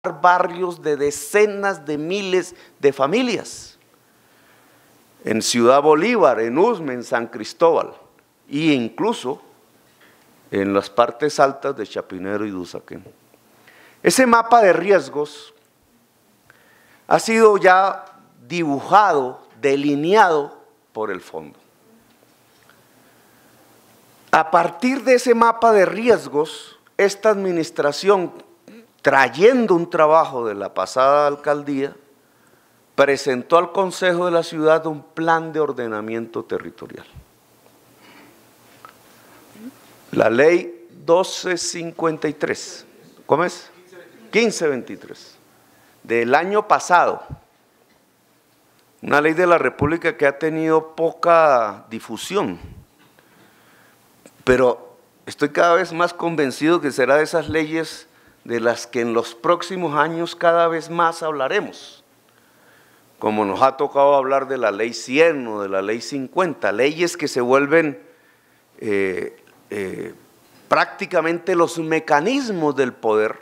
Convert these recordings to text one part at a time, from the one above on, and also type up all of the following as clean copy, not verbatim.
barrios de decenas de miles de familias. En Ciudad Bolívar, en Usme, en San Cristóbal, e incluso en las partes altas de Chapinero y Usaquén. Ese mapa de riesgos ha sido ya dibujado, delineado por el fondo. A partir de ese mapa de riesgos, esta administración, trayendo un trabajo de la pasada alcaldía, presentó al Consejo de la Ciudad un plan de ordenamiento territorial. La ley 1253, ¿cómo es? 1523, del año pasado. Una ley de la República que ha tenido poca difusión, pero estoy cada vez más convencido que será de esas leyes de las que en los próximos años cada vez más hablaremos, como nos ha tocado hablar de la ley 100 o de la ley 50, leyes que se vuelven prácticamente los mecanismos del poder.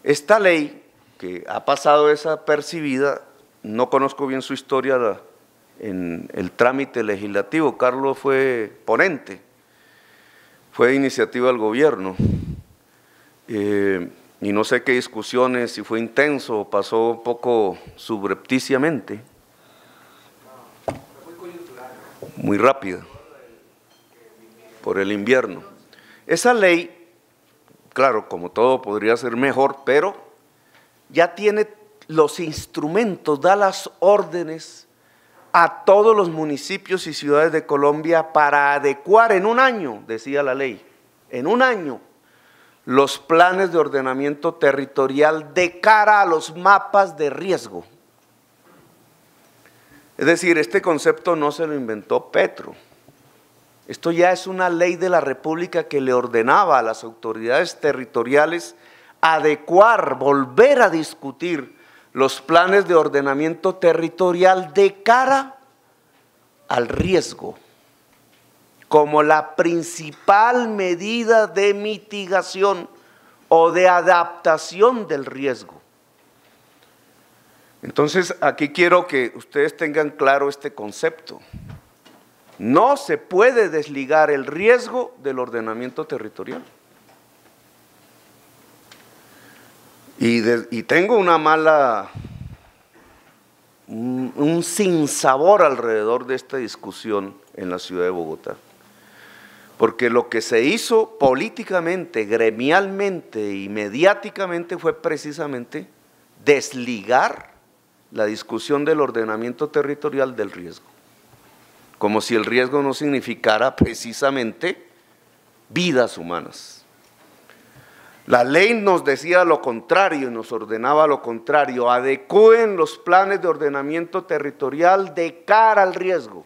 Esta ley, que ha pasado desapercibida, no conozco bien su historia en el trámite legislativo, Carlos fue ponente, fue de iniciativa del gobierno, y no sé qué discusiones, si fue intenso o pasó un poco subrepticiamente, muy rápida, por el invierno. Esa ley, claro, como todo podría ser mejor, pero ya tiene los instrumentos, da las órdenes a todos los municipios y ciudades de Colombia para adecuar en un año, decía la ley, en un año, los planes de ordenamiento territorial de cara a los mapas de riesgo. Es decir, este concepto no se lo inventó Petro. Esto ya es una ley de la República que le ordenaba a las autoridades territoriales adecuar, volver a discutir los planes de ordenamiento territorial de cara al riesgo, como la principal medida de mitigación o de adaptación del riesgo. Entonces, aquí quiero que ustedes tengan claro este concepto. No se puede desligar el riesgo del ordenamiento territorial. Y tengo un sinsabor alrededor de esta discusión en la ciudad de Bogotá. Porque lo que se hizo políticamente, gremialmente y mediáticamente fue precisamente desligar la discusión del ordenamiento territorial del riesgo. Como si el riesgo no significara precisamente vidas humanas. La ley nos decía lo contrario, nos ordenaba lo contrario, adecúen los planes de ordenamiento territorial de cara al riesgo.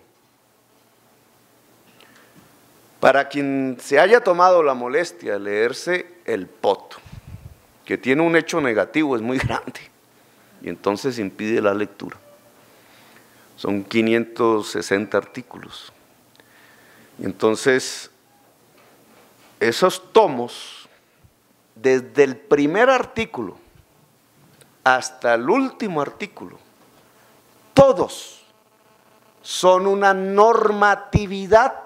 Para quien se haya tomado la molestia de leerse el POT, que tiene un hecho negativo, es muy grande, y entonces impide la lectura. Son 560 artículos. Y entonces, esos tomos, desde el primer artículo hasta el último artículo, todos son una normatividad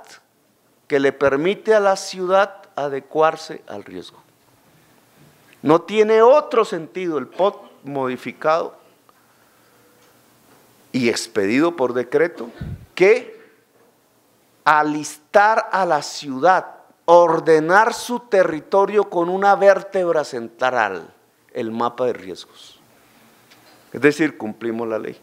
que le permite a la ciudad adecuarse al riesgo. No tiene otro sentido el POT modificado y expedido por decreto que alistar a la ciudad, ordenar su territorio con una vértebra central, el mapa de riesgos. Es decir, cumplimos la ley.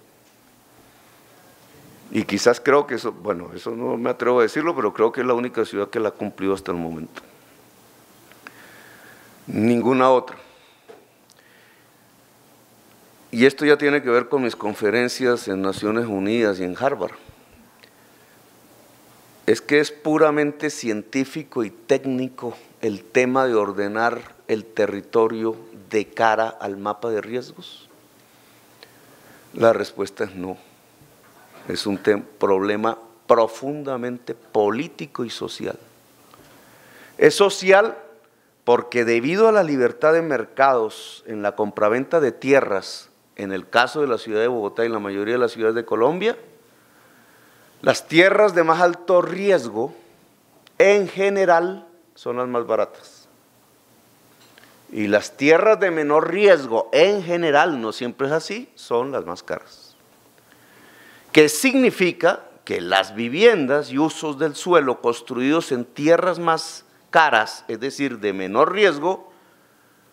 Y quizás creo que eso, bueno, eso no me atrevo a decirlo, pero creo que es la única ciudad que la ha cumplido hasta el momento. Ninguna otra. Y esto ya tiene que ver con mis conferencias en Naciones Unidas y en Harvard. Es que es puramente científico y técnico el tema de ordenar el territorio de cara al mapa de riesgos. La respuesta es no. Es un problema profundamente político y social. Es social porque debido a la libertad de mercados en la compraventa de tierras, en el caso de la ciudad de Bogotá y la mayoría de las ciudades de Colombia, las tierras de más alto riesgo en general son las más baratas. Y las tierras de menor riesgo en general, no siempre es así, son las más caras. ¿Qué significa? Que las viviendas y usos del suelo construidos en tierras más caras, es decir, de menor riesgo,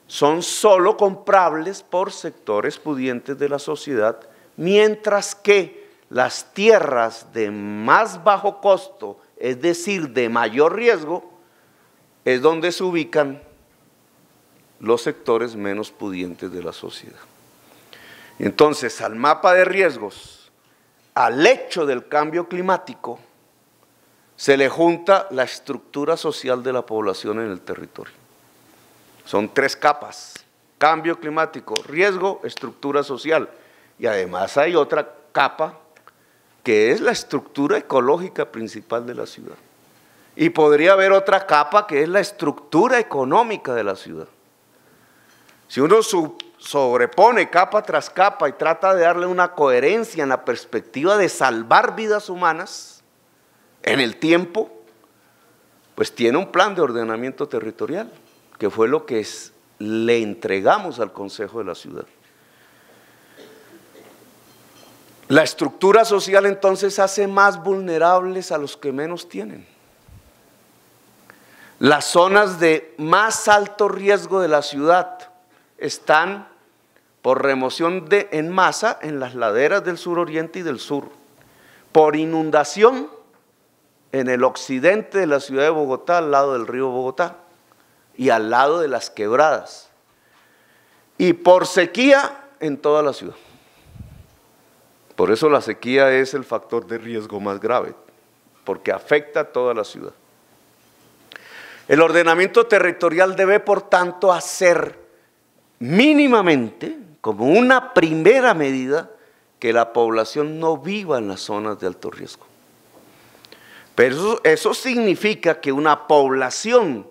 son solo comprables por sectores pudientes de la sociedad, mientras que las tierras de más bajo costo, es decir, de mayor riesgo, es donde se ubican los sectores menos pudientes de la sociedad. Entonces, al mapa de riesgos, al hecho del cambio climático, se le junta la estructura social de la población en el territorio. Son 3 capas: cambio climático, riesgo, estructura social. Y además hay otra capa que es la estructura ecológica principal de la ciudad. Y podría haber otra capa que es la estructura económica de la ciudad. Si uno sobrepone capa tras capa y trata de darle una coherencia en la perspectiva de salvar vidas humanas en el tiempo, pues tiene un plan de ordenamiento territorial, que fue lo que le entregamos al Consejo de la Ciudad. La estructura social entonces hace más vulnerables a los que menos tienen. Las zonas de más alto riesgo de la ciudad están por remoción en masa en las laderas del suroriente y del sur, por inundación en el occidente de la ciudad de Bogotá, al lado del río Bogotá y al lado de las quebradas, y por sequía en toda la ciudad. Por eso la sequía es el factor de riesgo más grave, porque afecta a toda la ciudad. El ordenamiento territorial debe, por tanto, hacer mínimamente, como una primera medida, que la población no viva en las zonas de alto riesgo. Pero eso significa que una población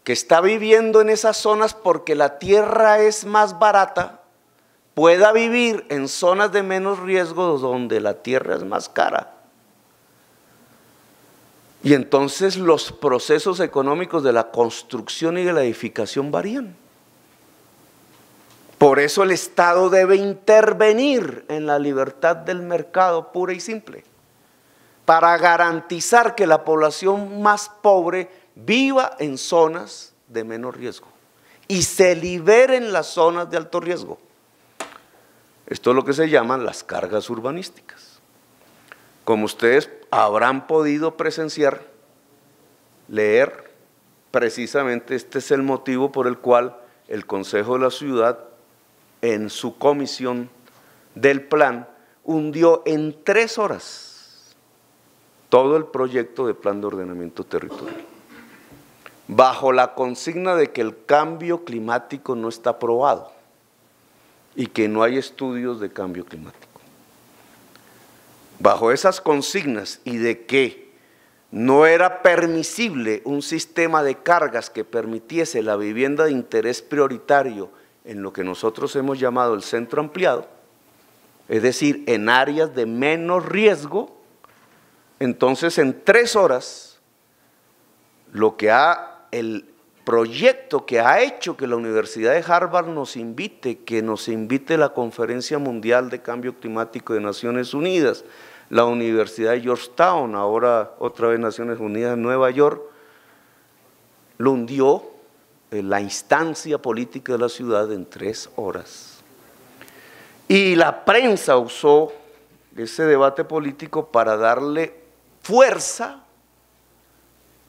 que está viviendo en esas zonas porque la tierra es más barata, pueda vivir en zonas de menos riesgo donde la tierra es más cara. Y entonces los procesos económicos de la construcción y de la edificación varían. Por eso el Estado debe intervenir en la libertad del mercado pura y simple, para garantizar que la población más pobre viva en zonas de menor riesgo y se liberen las zonas de alto riesgo. Esto es lo que se llaman las cargas urbanísticas. Como ustedes habrán podido presenciar, leer, precisamente este es el motivo por el cual el Consejo de la Ciudad, en su comisión del plan, hundió en 3 horas todo el proyecto de plan de ordenamiento territorial, bajo la consigna de que el cambio climático no está aprobado y que no hay estudios de cambio climático. Bajo esas consignas y de que no era permisible un sistema de cargas que permitiese la vivienda de interés prioritario en lo que nosotros hemos llamado el centro ampliado, es decir, en áreas de menos riesgo, entonces en 3 horas, el proyecto que ha hecho que la Universidad de Harvard nos invite, la Conferencia Mundial de Cambio Climático de Naciones Unidas, la Universidad de Georgetown, ahora otra vez Naciones Unidas en Nueva York, lo hundió la instancia política de la ciudad en 3 horas. Y la prensa usó ese debate político para darle fuerza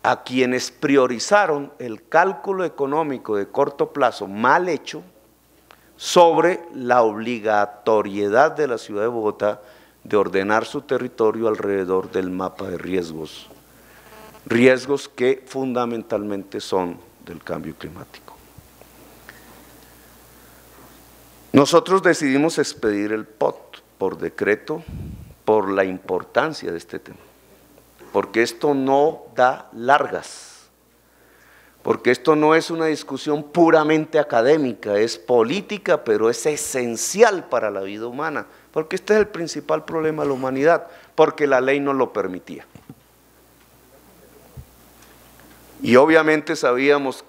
a quienes priorizaron el cálculo económico de corto plazo mal hecho sobre la obligatoriedad de la ciudad de Bogotá de ordenar su territorio alrededor del mapa de riesgos, riesgos que fundamentalmente son del cambio climático. Nosotros decidimos expedir el POT por decreto por la importancia de este tema, porque esto no da largas, porque esto no es una discusión puramente académica, es política, pero es esencial para la vida humana, porque este es el principal problema de la humanidad, porque la ley no lo permitía. Y obviamente sabíamos,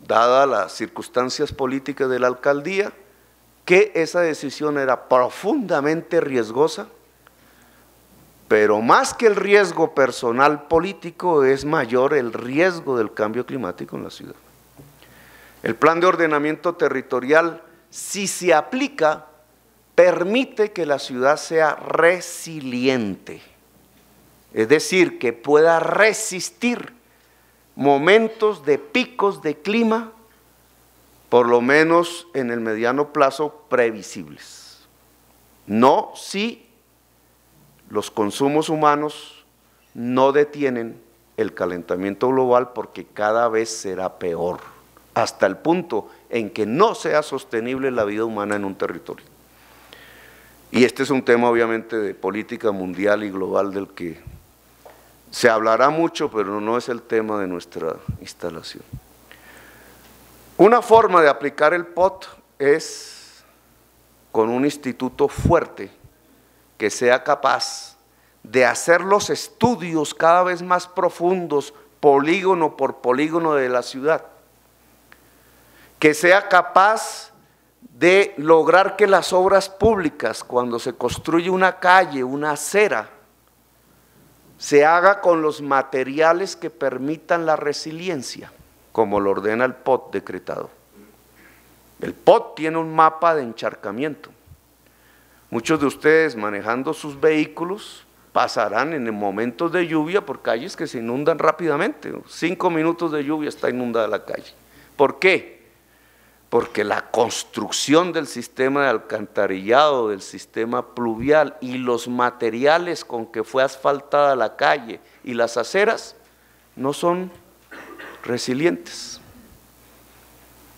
dadas las circunstancias políticas de la alcaldía, que esa decisión era profundamente riesgosa, pero más que el riesgo personal político, es mayor el riesgo del cambio climático en la ciudad. El plan de ordenamiento territorial, si se aplica, permite que la ciudad sea resiliente, es decir, que pueda resistir momentos de picos de clima, por lo menos en el mediano plazo, previsibles. No si los consumos humanos no detienen el calentamiento global, porque cada vez será peor, hasta el punto en que no sea sostenible la vida humana en un territorio. Y este es un tema obviamente de política mundial y global del que se hablará mucho, pero no es el tema de nuestra instalación. Una forma de aplicar el POT es con un instituto fuerte que sea capaz de hacer los estudios cada vez más profundos, polígono por polígono de la ciudad, que sea capaz de lograr que las obras públicas, cuando se construye una calle, una acera, se haga con los materiales que permitan la resiliencia, como lo ordena el POT decretado. El POT tiene un mapa de encharcamiento. Muchos de ustedes manejando sus vehículos pasarán en momentos de lluvia por calles que se inundan rápidamente. 5 minutos de lluvia está inundada la calle. ¿Por qué? Porque la construcción del sistema de alcantarillado, del sistema pluvial y los materiales con que fue asfaltada la calle y las aceras no son resilientes.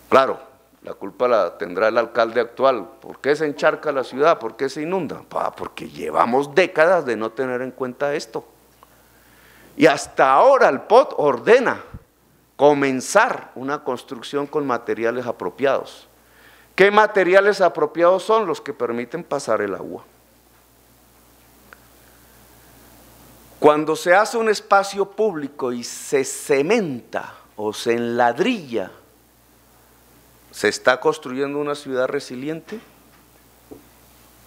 Claro, la culpa la tendrá el alcalde actual. ¿Por qué se encharca la ciudad? ¿Por qué se inunda? Porque llevamos décadas de no tener en cuenta esto. Y hasta ahora el POT ordena comenzar una construcción con materiales apropiados. ¿Qué materiales apropiados son? Los que permiten pasar el agua. Cuando se hace un espacio público y se cementa o se enladrilla, ¿se está construyendo una ciudad resiliente?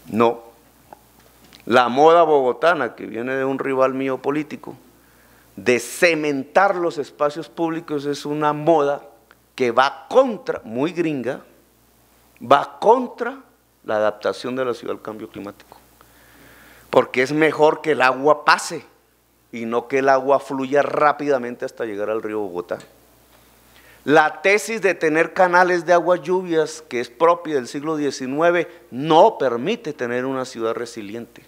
No. La moda bogotana, que viene de un rival mío político, de cementar los espacios públicos, es una moda que va contra, muy gringa, va contra la adaptación de la ciudad al cambio climático. Porque es mejor que el agua pase y no que el agua fluya rápidamente hasta llegar al río Bogotá. La tesis de tener canales de aguas lluvias, que es propia del siglo XIX, no permite tener una ciudad resiliente.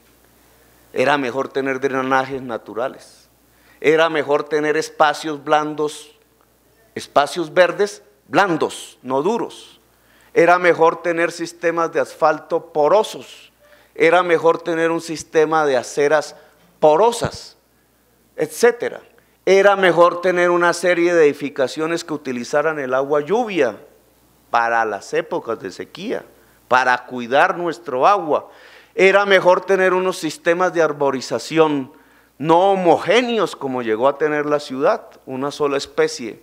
Era mejor tener drenajes naturales. Era mejor tener espacios blandos, espacios verdes blandos, no duros. Era mejor tener sistemas de asfalto porosos. Era mejor tener un sistema de aceras porosas, etcétera. Era mejor tener una serie de edificaciones que utilizaran el agua lluvia para las épocas de sequía, para cuidar nuestro agua. Era mejor tener unos sistemas de arborización no homogéneos como llegó a tener la ciudad, una sola especie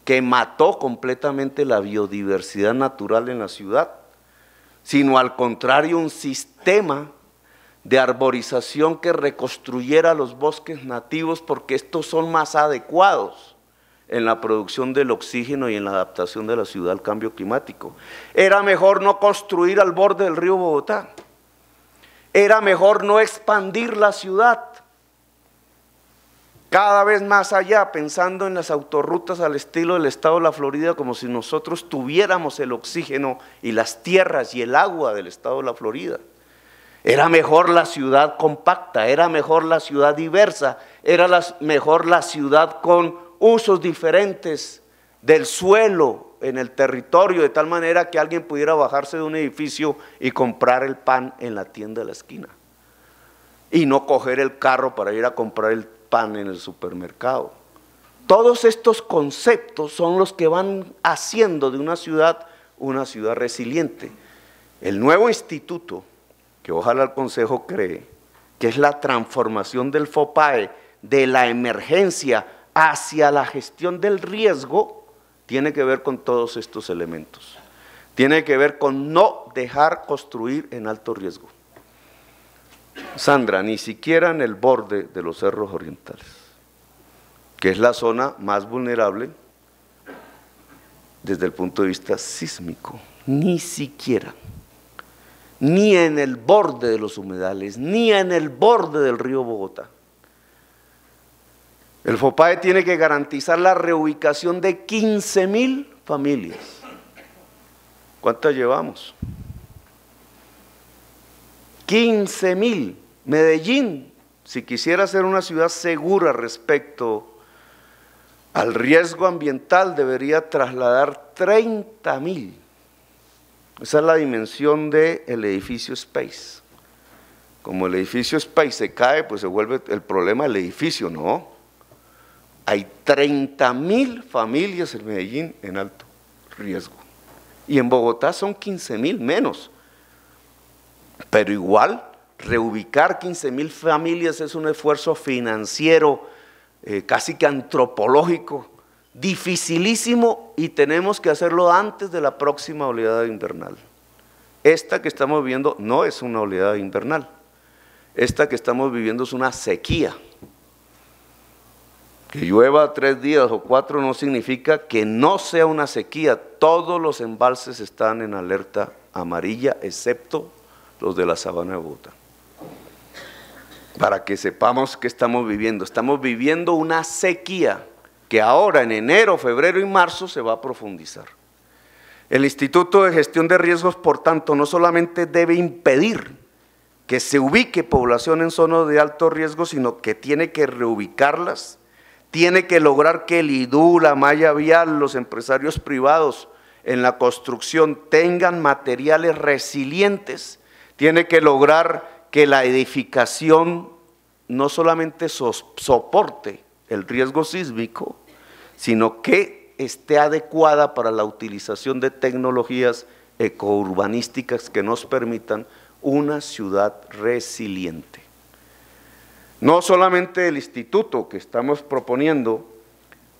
que mató completamente la biodiversidad natural en la ciudad, sino al contrario un sistema de arborización que reconstruyera los bosques nativos, porque estos son más adecuados en la producción del oxígeno y en la adaptación de la ciudad al cambio climático. Era mejor no construir al borde del río Bogotá, era mejor no expandir la ciudad cada vez más allá, pensando en las autorrutas al estilo del estado de la Florida, como si nosotros tuviéramos el oxígeno y las tierras y el agua del estado de la Florida. Era mejor la ciudad compacta, era mejor la ciudad diversa, era mejor la ciudad con usos diferentes del suelo en el territorio, de tal manera que alguien pudiera bajarse de un edificio y comprar el pan en la tienda de la esquina y no coger el carro para ir a comprar el pan en el supermercado. Todos estos conceptos son los que van haciendo de una ciudad resiliente. El nuevo instituto, que ojalá el Consejo cree, que es la transformación del FOPAE, de la emergencia hacia la gestión del riesgo, tiene que ver con todos estos elementos. Tiene que ver con no dejar construir en alto riesgo. Sandra, ni siquiera en el borde de los cerros orientales, que es la zona más vulnerable desde el punto de vista sísmico, ni siquiera, ni en el borde de los humedales, ni en el borde del río Bogotá. El FOPAE tiene que garantizar la reubicación de 15.000 familias. ¿Cuántas llevamos? 15.000. Medellín, si quisiera ser una ciudad segura respecto al riesgo ambiental, debería trasladar 30.000. Esa es la dimensión del edificio Space. Como el edificio Space se cae, pues se vuelve el problema del edificio, ¿no? Hay 30.000 familias en Medellín en alto riesgo. Y en Bogotá son 15.000 menos. Pero igual, reubicar 15.000 familias es un esfuerzo financiero, casi que antropológico, dificilísimo, y tenemos que hacerlo antes de la próxima oleada invernal. Esta que estamos viviendo no es una oleada invernal. Esta que estamos viviendo es una sequía. Que llueva 3 días o 4 no significa que no sea una sequía. Todos los embalses están en alerta amarilla, excepto los de la Sabana de Bogotá. Para que sepamos qué estamos viviendo una sequía que ahora en enero, febrero y marzo se va a profundizar. El Instituto de Gestión de Riesgos, por tanto, no solamente debe impedir que se ubique población en zonas de alto riesgo, sino que tiene que reubicarlas, tiene que lograr que el IDU, la malla vial, los empresarios privados en la construcción tengan materiales resilientes, tiene que lograr que la edificación no solamente soporte el riesgo sísmico, sino que esté adecuada para la utilización de tecnologías ecourbanísticas que nos permitan una ciudad resiliente. No solamente el instituto que estamos proponiendo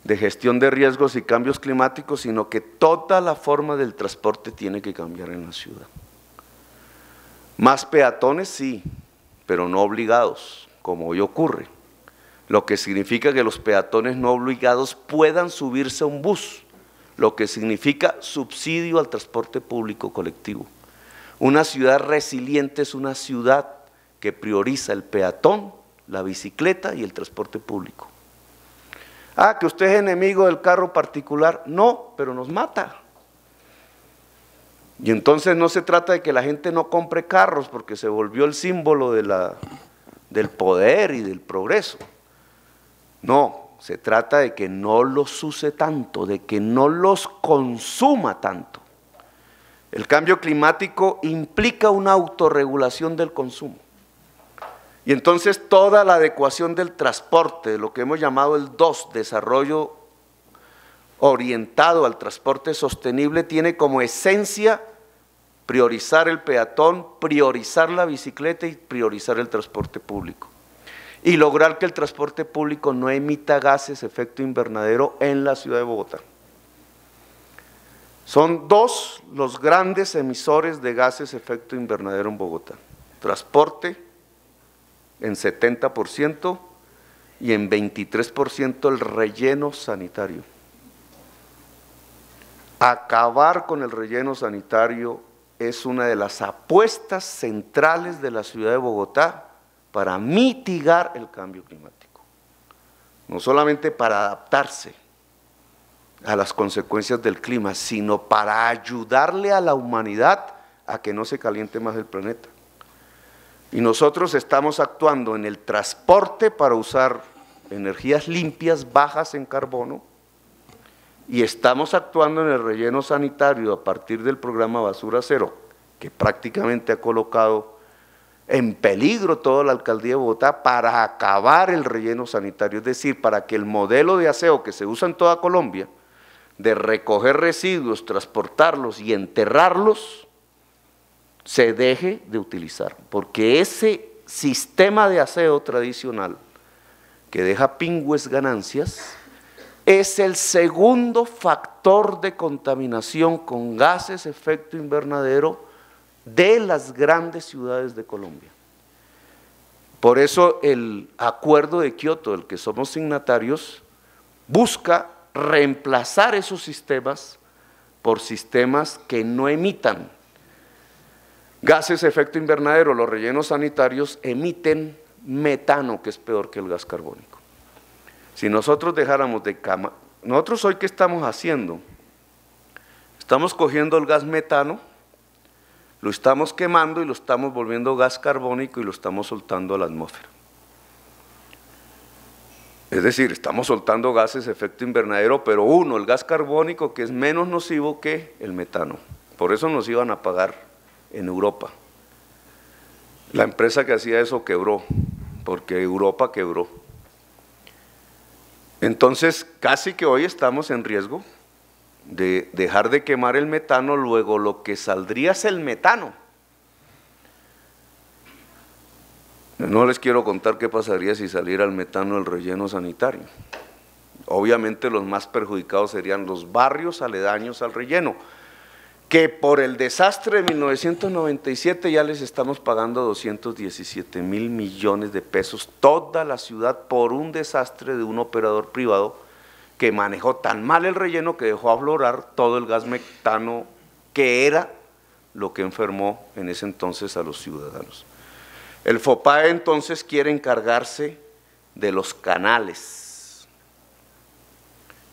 de gestión de riesgos y cambios climáticos, sino que toda la forma del transporte tiene que cambiar en la ciudad. Más peatones sí, pero no obligados, como hoy ocurre, lo que significa que los peatones no obligados puedan subirse a un bus, lo que significa subsidio al transporte público colectivo. Una ciudad resiliente es una ciudad que prioriza el peatón, la bicicleta y el transporte público. Ah, que usted es enemigo del carro particular, no, pero nos mata. Y entonces no se trata de que la gente no compre carros porque se volvió el símbolo del poder y del progreso. No, se trata de que no los use tanto, de que no los consuma tanto. El cambio climático implica una autorregulación del consumo. Y entonces toda la adecuación del transporte, lo que hemos llamado el 2, desarrollo orientado al transporte sostenible, tiene como esencia priorizar el peatón, priorizar la bicicleta y priorizar el transporte público. Y lograr que el transporte público no emita gases efecto invernadero en la ciudad de Bogotá. Son 2 los grandes emisores de gases efecto invernadero en Bogotá: transporte en 70% y en 23% el relleno sanitario. Acabar con el relleno sanitario es una de las apuestas centrales de la ciudad de Bogotá para mitigar el cambio climático, no solamente para adaptarse a las consecuencias del clima, sino para ayudarle a la humanidad a que no se caliente más el planeta. Y nosotros estamos actuando en el transporte para usar energías limpias, bajas en carbono, y estamos actuando en el relleno sanitario a partir del programa Basura Cero, que prácticamente ha colocado en peligro toda la alcaldía de Bogotá para acabar el relleno sanitario, es decir, para que el modelo de aseo que se usa en toda Colombia, de recoger residuos, transportarlos y enterrarlos, se deje de utilizar, porque ese sistema de aseo tradicional que deja pingües ganancias es el segundo factor de contaminación con gases de efecto invernadero de las grandes ciudades de Colombia. Por eso el acuerdo de Kioto, del que somos signatarios, busca reemplazar esos sistemas por sistemas que no emitan gases de efecto invernadero. Los rellenos sanitarios emiten metano, que es peor que el gas carbónico. Si nosotros dejáramos de nosotros hoy, ¿qué estamos haciendo? Estamos cogiendo el gas metano, lo estamos quemando y lo estamos volviendo gas carbónico y lo estamos soltando a la atmósfera. Es decir, estamos soltando gases de efecto invernadero, pero el gas carbónico, que es menos nocivo que el metano. Por eso nos iban a pagar en Europa. La empresa que hacía eso quebró, porque Europa quebró. Entonces, casi que hoy estamos en riesgo de dejar de quemar el metano, luego lo que saldría es el metano. No les quiero contar qué pasaría si saliera el metano del relleno sanitario. Obviamente los más perjudicados serían los barrios aledaños al relleno, que por el desastre de 1997 ya les estamos pagando 217 mil millones de pesos, toda la ciudad, por un desastre de un operador privado que manejó tan mal el relleno que dejó aflorar todo el gas metano, que era lo que enfermó en ese entonces a los ciudadanos. El FOPAE entonces quiere encargarse de los canales,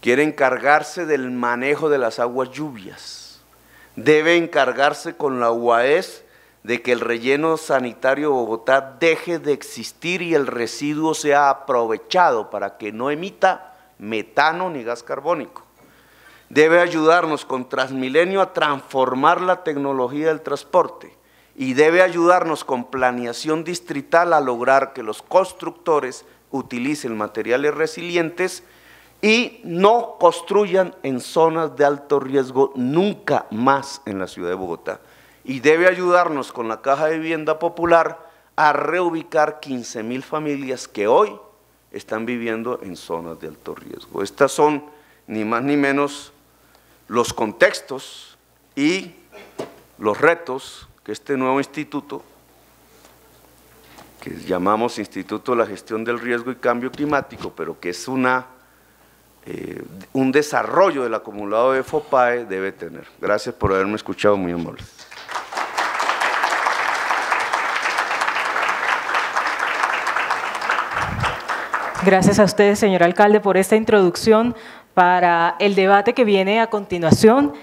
quiere encargarse del manejo de las aguas lluvias, debe encargarse con la UAES de que el relleno sanitario de Bogotá deje de existir y el residuo sea aprovechado para que no emita metano ni gas carbónico. Debe ayudarnos con Transmilenio a transformar la tecnología del transporte y debe ayudarnos con planeación distrital a lograr que los constructores utilicen materiales resilientes y no construyan en zonas de alto riesgo nunca más en la ciudad de Bogotá. Y debe ayudarnos con la Caja de Vivienda Popular a reubicar 15.000 familias que hoy están viviendo en zonas de alto riesgo. Estas son ni más ni menos los contextos y los retos que este nuevo instituto, que llamamos Instituto de la Gestión del Riesgo y Cambio Climático, pero que es un desarrollo del acumulado de FOPAE, debe tener. Gracias por haberme escuchado, muy amable. Gracias a usted, señor alcalde, por esta introducción para el debate que viene a continuación.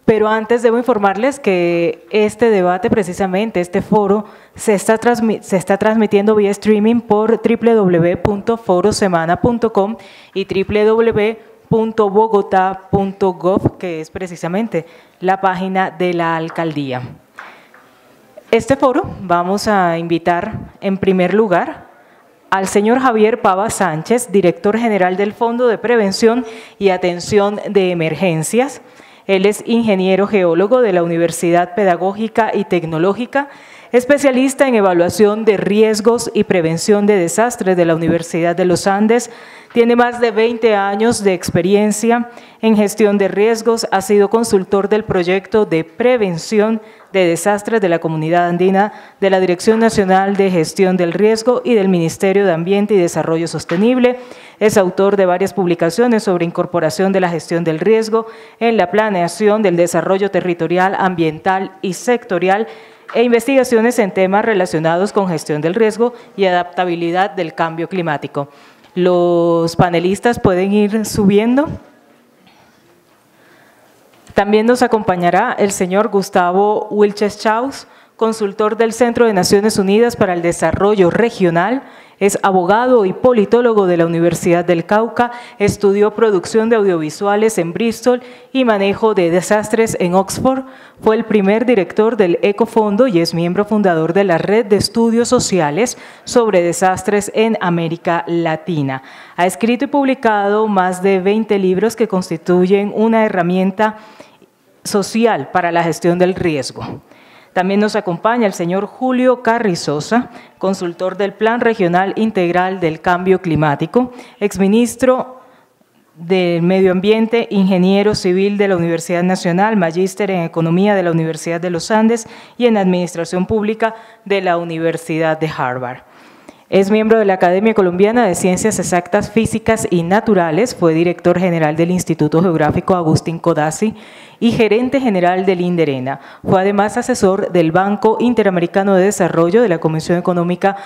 Pero antes debo informarles que este debate, precisamente este foro, se está transmitiendo vía streaming por www.forosemana.com y www.bogota.gov, que es precisamente la página de la alcaldía. Este foro vamos a invitar en primer lugar al señor Javier Pava Sánchez, director general del Fondo de Prevención y Atención de Emergencias. Él es ingeniero geólogo de la Universidad Pedagógica y Tecnológica, especialista en evaluación de riesgos y prevención de desastres de la Universidad de los Andes. Tiene más de 20 años de experiencia en gestión de riesgos, ha sido consultor del proyecto de prevención de desastres de la Comunidad Andina, de la Dirección Nacional de Gestión del Riesgo y del Ministerio de Ambiente y Desarrollo Sostenible. Es autor de varias publicaciones sobre incorporación de la gestión del riesgo en la planeación del desarrollo territorial, ambiental y sectorial e investigaciones en temas relacionados con gestión del riesgo y adaptabilidad del cambio climático. Los panelistas pueden ir subiendo. También nos acompañará el señor Gustavo Wilches Chaus, consultor del Centro de Naciones Unidas para el Desarrollo Regional, Es abogado y politólogo de la Universidad del Cauca, estudió producción de audiovisuales en Bristol y manejo de desastres en Oxford. Fue el primer director del Ecofondo y es miembro fundador de la Red de Estudios Sociales sobre Desastres en América Latina. Ha escrito y publicado más de 20 libros que constituyen una herramienta social para la gestión del riesgo. También nos acompaña el señor Julio Carrizosa, consultor del Plan Regional Integral del Cambio Climático, exministro del Medio Ambiente, ingeniero civil de la Universidad Nacional, magíster en Economía de la Universidad de los Andes y en Administración Pública de la Universidad de Harvard. Es miembro de la Academia Colombiana de Ciencias Exactas, Físicas y Naturales, fue director general del Instituto Geográfico Agustín Codazzi y gerente general del INDERENA. Fue además asesor del Banco Interamericano de Desarrollo, de la Comisión Económica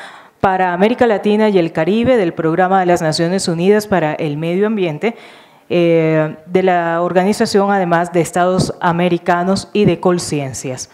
para América Latina y el Caribe, del Programa de las Naciones Unidas para el Medio Ambiente, de la Organización además de Estados Americanos y de Colciencias.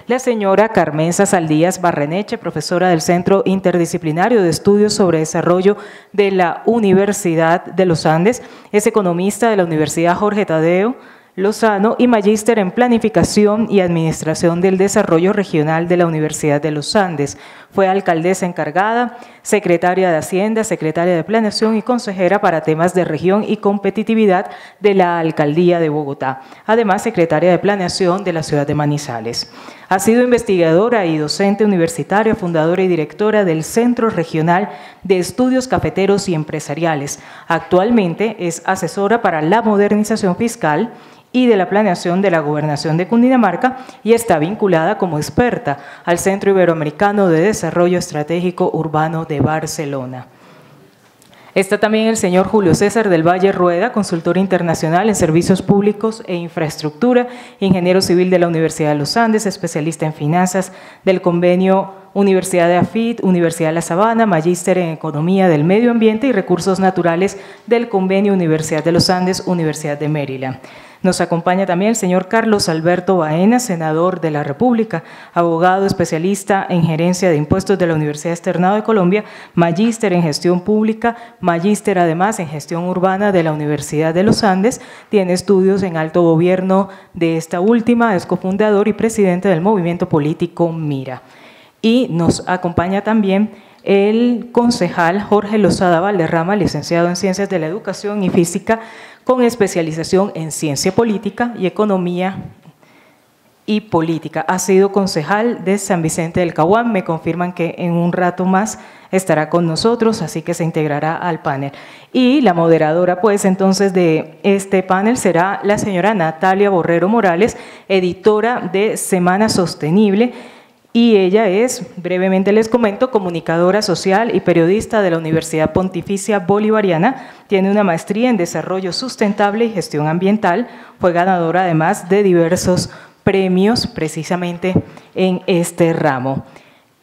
La señora Carmenza Saldías Barreneche, profesora del Centro Interdisciplinario de Estudios sobre Desarrollo de la Universidad de los Andes, es economista de la Universidad Jorge Tadeo Lozano y magíster en Planificación y Administración del Desarrollo Regional de la Universidad de los Andes. Fue alcaldesa encargada, secretaria de Hacienda, secretaria de Planeación y consejera para temas de región y competitividad de la Alcaldía de Bogotá. Además, secretaria de Planeación de la ciudad de Manizales. Ha sido investigadora y docente universitaria, fundadora y directora del Centro Regional de Estudios Cafeteros y Empresariales. Actualmente es asesora para la modernización fiscal y de la planeación de la Gobernación de Cundinamarca y está vinculada como experta al Centro Iberoamericano de Desarrollo Estratégico Urbano de Barcelona. Está también el señor Julio César del Valle Rueda, consultor internacional en servicios públicos e infraestructura, ingeniero civil de la Universidad de los Andes, especialista en finanzas del convenio Universidad de AFIT, Universidad de La Sabana, magíster en Economía del Medio Ambiente y Recursos Naturales del convenio Universidad de los Andes, Universidad de Maryland. Nos acompaña también el señor Carlos Alberto Baena, senador de la República, abogado especialista en gerencia de impuestos de la Universidad Externado de Colombia, magíster en gestión pública, magíster además en gestión urbana de la Universidad de los Andes, tiene estudios en alto gobierno de esta última, es cofundador y presidente del movimiento político Mira. Y nos acompaña también el concejal Jorge Lozada Valderrama, licenciado en Ciencias de la Educación y Física, con especialización en Ciencia Política y Economía y Política. Ha sido concejal de San Vicente del Caguán, me confirman que en un rato más estará con nosotros, así que se integrará al panel. Y la moderadora, pues, entonces, de este panel será la señora Natalia Borrero Morales, editora de Semana Sostenible, y ella es, brevemente les comento, comunicadora social y periodista de la Universidad Pontificia Bolivariana, tiene una maestría en Desarrollo Sustentable y Gestión Ambiental, fue ganadora además de diversos premios precisamente en este ramo.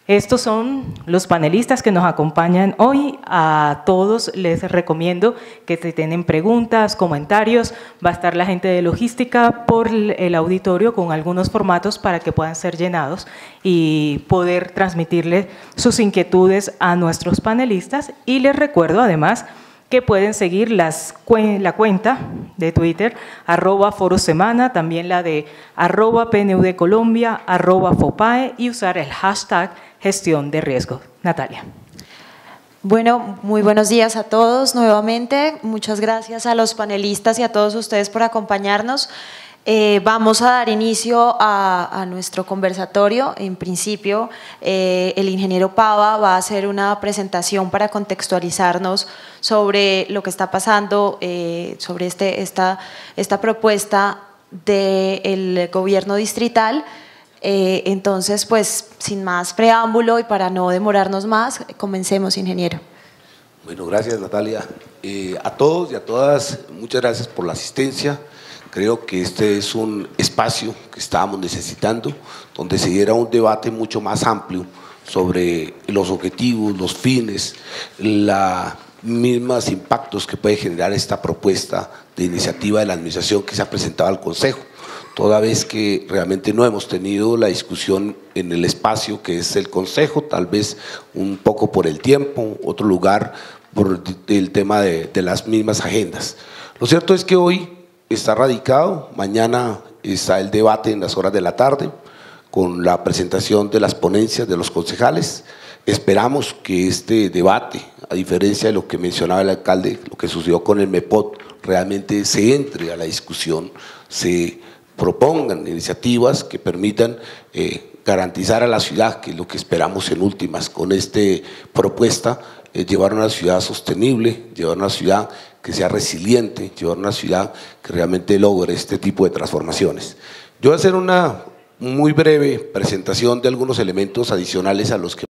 Estos son los panelistas que nos acompañan hoy. A todos les recomiendo que si tienen preguntas, comentarios, va a estar la gente de logística por el auditorio con algunos formatos para que puedan ser llenados y poder transmitirles sus inquietudes a nuestros panelistas. Y les recuerdo además que pueden seguir la cuenta de Twitter, @forosemana, también la de @PNUDColombia, @FOPAE y usar el hashtag gestión de riesgo. Natalia. Bueno, muy buenos días a todos nuevamente. Muchas gracias a los panelistas y a todos ustedes por acompañarnos. Vamos a dar inicio a nuestro conversatorio. En principio, el ingeniero Pava va a hacer una presentación para contextualizarnos sobre lo que está pasando, sobre esta propuesta del gobierno distrital. Entonces, pues, sin más preámbulo y para no demorarnos más, comencemos, ingeniero. Bueno, gracias, Natalia. A todos y a todas, muchas gracias por la asistencia. Creo que este es un espacio que estábamos necesitando, donde se diera un debate mucho más amplio sobre los objetivos, los fines, los mismos impactos que puede generar esta propuesta de iniciativa de la administración que se ha presentado al Consejo, toda vez que realmente no hemos tenido la discusión en el espacio que es el Consejo, tal vez un poco por el tiempo, otro lugar por el tema de las mismas agendas. Lo cierto es que hoy está radicado, mañana está el debate en las horas de la tarde, con la presentación de las ponencias de los concejales. Esperamos que este debate, a diferencia de lo que mencionaba el alcalde, lo que sucedió con el MEPOT, realmente se entre a la discusión, se propongan iniciativas que permitan garantizar a la ciudad, que es lo que esperamos en últimas con esta propuesta, llevar una ciudad sostenible, llevar una ciudad que sea resiliente, llevar una ciudad que realmente logre este tipo de transformaciones. Yo voy a hacer una muy breve presentación de algunos elementos adicionales a los que